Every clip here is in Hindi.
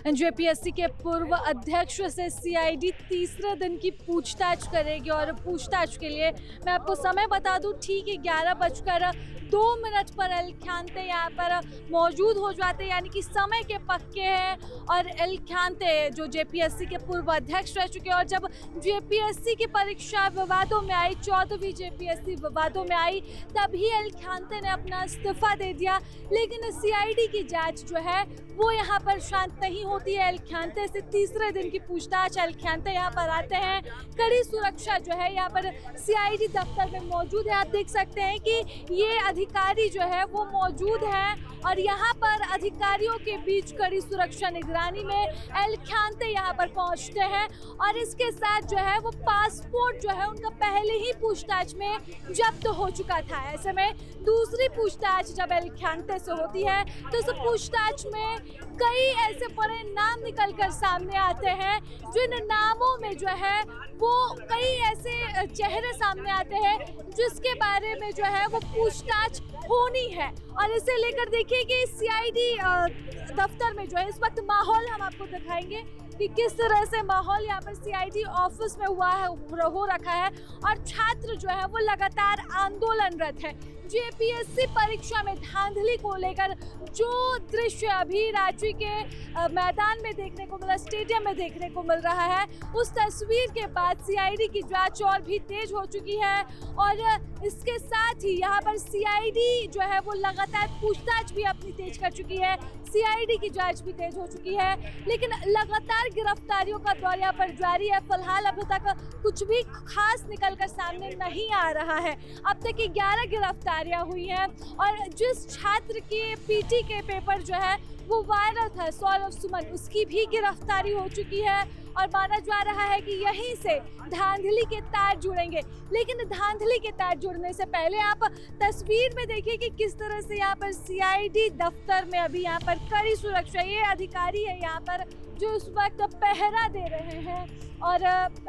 जेपीएससी के पूर्व अध्यक्ष से सीआईडी तीसरे दिन की पूछताछ करेगी और पूछताछ के लिए मैं आपको समय बता दूं, ठीक 11:02 पर एल ख्यांते यहाँ पर मौजूद हो जाते, यानी कि समय के पक्के हैं। और एल ख्यांते जो जेपीएससी के पूर्व अध्यक्ष रह चुके हैं, और जब जेपीएससी की परीक्षा विवादों में आई, 14वीं जेपीएससी विवादों में आई, तभी एल ख्यांते ने अपना इस्तीफा दे दिया। लेकिन सीआईडी की जांच जो है वो यहाँ पर शांत नहीं होती है। एल ख्यांते से तीसरे दिन की पूछताछ, एल ख्यांते यहाँ पर आते हैं, कड़ी सुरक्षा जो है यहाँ पर सीआईडी दफ्तर में मौजूद है। आप देख सकते हैं कि ये अधिकारी जो है वो मौजूद हैं और यहाँ पर अधिकारियों के बीच कड़ी सुरक्षा निगरानी में एल ख्यांते यहाँ पर पहुँचते हैं। और इसके साथ जो है वो पासपोर्ट जो है उनका पहले ही पूछताछ में जब्त हो चुका था। ऐसे में दूसरी पूछताछ जब एल ख्यांते से होती है तो इस पूछताछ में कई ऐसे बड़े नाम निकल कर सामने आते हैं, जिन नामों में जो है वो कई ऐसे चेहरे सामने आते हैं जिसके बारे में जो है वो पूछताछ होनी है। और इसे लेकर देखिए कि सीआईडी दफ्तर में जो है इस वक्त माहौल हम आपको दिखाएंगे कि किस तरह से माहौल यहाँ पर सीआईडी ऑफिस में हुआ है, हो रखा है। और छात्र जो है वो लगातार आंदोलनरत है। जेपीएससी परीक्षा में धांधली को लेकर जो दृश्य अभी रांची के मैदान में देखने को मिला, स्टेडियम में देखने को मिल रहा है, उस तस्वीर के बाद सीआईडी की जांच और भी तेज हो चुकी है। और इसके साथ ही यहाँ पर सीआईडी जो है वो लगातार पूछताछ भी अपनी तेज कर चुकी है, सीआईडी की जांच भी तेज हो चुकी है। लेकिन लगातार गिरफ्तारियों का दौर यहाँ पर जारी है। फिलहाल अभी तक कुछ भी खास निकल कर सामने नहीं आ रहा है। अब तक 11 गिरफ्तारियां हुई हैं और जिस छात्र के पीटी के पेपर जो है वो वायरल था, सौरभ सुमन, उसकी भी गिरफ्तारी हो चुकी है। और माना जा रहा है कि यहीं से धांधली के तार जुड़ेंगे। लेकिन धांधली के तार जुड़ने से पहले आप तस्वीर में देखिए कि किस तरह से यहाँ पर सीआईडी दफ्तर में अभी यहाँ पर कड़ी सुरक्षा, ये अधिकारी है यहाँ पर जो इस वक्त पहरा दे रहे हैं। और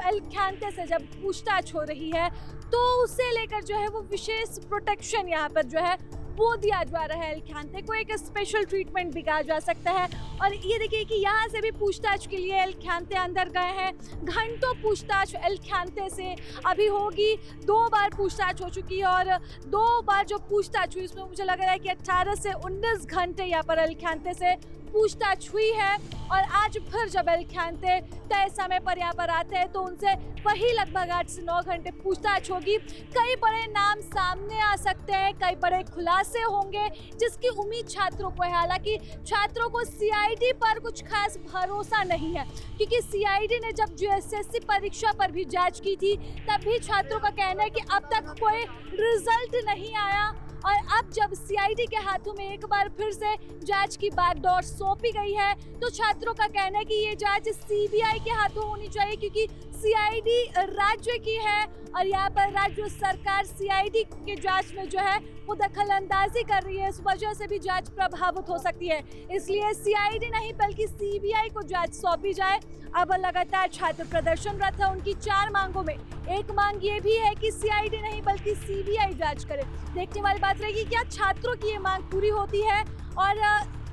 एल ख्यांते से जब पूछताछ हो रही है तो उससे लेकर जो है वो विशेष प्रोटेक्शन यहाँ पर जो है वो दिया जा रहा है। एल ख्यांते को एक स्पेशल ट्रीटमेंट भी कहा जा सकता है। और ये देखिए कि यहाँ से भी पूछताछ के लिए एल ख्यांते अंदर गए हैं। घंटों पूछताछ एल ख्यांते से अभी होगी। 2 बार पूछताछ हो चुकी है और 2 बार जो पूछताछ हुई उसमें मुझे लग रहा है कि 18 से 19 घंटे यहाँ पर एल ख्यांते से पूछताछ हुई है। और आज फिर जब एल ख्यांते तय समय पर यहाँ पर आते हैं तो उनसे वही लगभग 8 से 9 घंटे पूछताछ होगी। कई बड़े नाम सामने आ सकते हैं, कई बड़े खुलासे होंगे जिसकी उम्मीद छात्रों को है। हालांकि छात्रों को सीआईडी पर कुछ खास भरोसा नहीं है, क्योंकि सीआईडी ने जब जेएसएससी परीक्षा पर भी जांच की थी तब भी छात्रों का कहना है कि अब तक कोई रिजल्ट नहीं आया। और अब जब सीआईडी के हाथों में एक बार फिर से जांच की बागडोर सौंपी गई है तो छात्रों का कहना है कि ये जांच सीबीआई के हाथों होनी चाहिए, क्योंकि सीआईडी राज्य की है और यहाँ पर राज्य सरकार सीआईडी के जांच में जो है वो दखल अंदाजी कर रही है। इस वजह से भी जांच प्रभावित हो सकती है। इसलिए सीआईडी नहीं बल्कि सीबीआई को जांच सौंपी जाए। अब लगातार छात्र प्रदर्शनरत है। उनकी 4 मांगों में एक मांग ये भी है कि सीआईडी नहीं बल्कि सीबीआई जांच करे। देखने वाली बात रहेगी क्या छात्रों की ये मांग पूरी होती है। और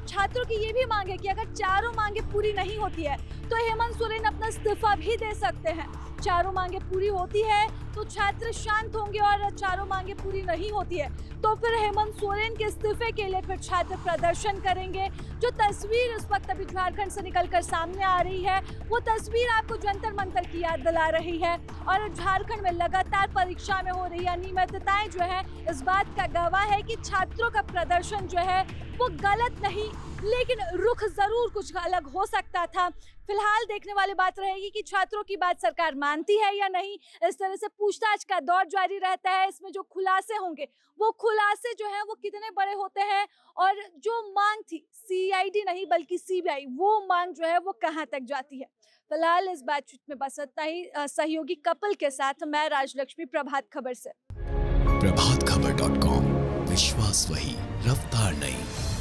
छात्रों की ये भी मांग है कि अगर चारों मांगे पूरी नहीं होती है तो हेमंत सोरेन अपना इस्तीफा भी दे सकते हैं। चारों मांगे पूरी होती है तो छात्र शांत होंगे और चारों मांगे पूरी नहीं होती है तो फिर हेमंत सोरेन के इस्तीफे के लिए फिर छात्र प्रदर्शन करेंगे। जो तस्वीर इस वक्त अभी झारखंड से निकलकर सामने आ रही है वो तस्वीर आपको जंतर मंतर की याद दिला रही है। और झारखंड में लगातार परीक्षा में हो रही अनियमितताएं जो है इस बात का गवाह है कि छात्रों का प्रदर्शन जो है वो गलत नहीं, लेकिन रुख जरूर कुछ अलग हो सकता था। फिलहाल देखने वाली बात रहेगी कि छात्रों की बात सरकार मानती है या नहीं। इस तरह से पूछताछ का दौर जारी रहता है। इसमें जो खुलासे होंगे वो खुलासे जो हैं वो कितने बड़े होते हैं और जो मांग थी सीआईडी नहीं बल्कि सीबीआई, वो मांग जो है वो कहां तक जाती है। फिलहाल इस बातचीत में बस इतना ही। सहयोगी कपिल के साथ मैं राजलक्ष्मी, प्रभात खबर से। प्रभातखबर.com, विश्वास वही, रफ्तार नहीं।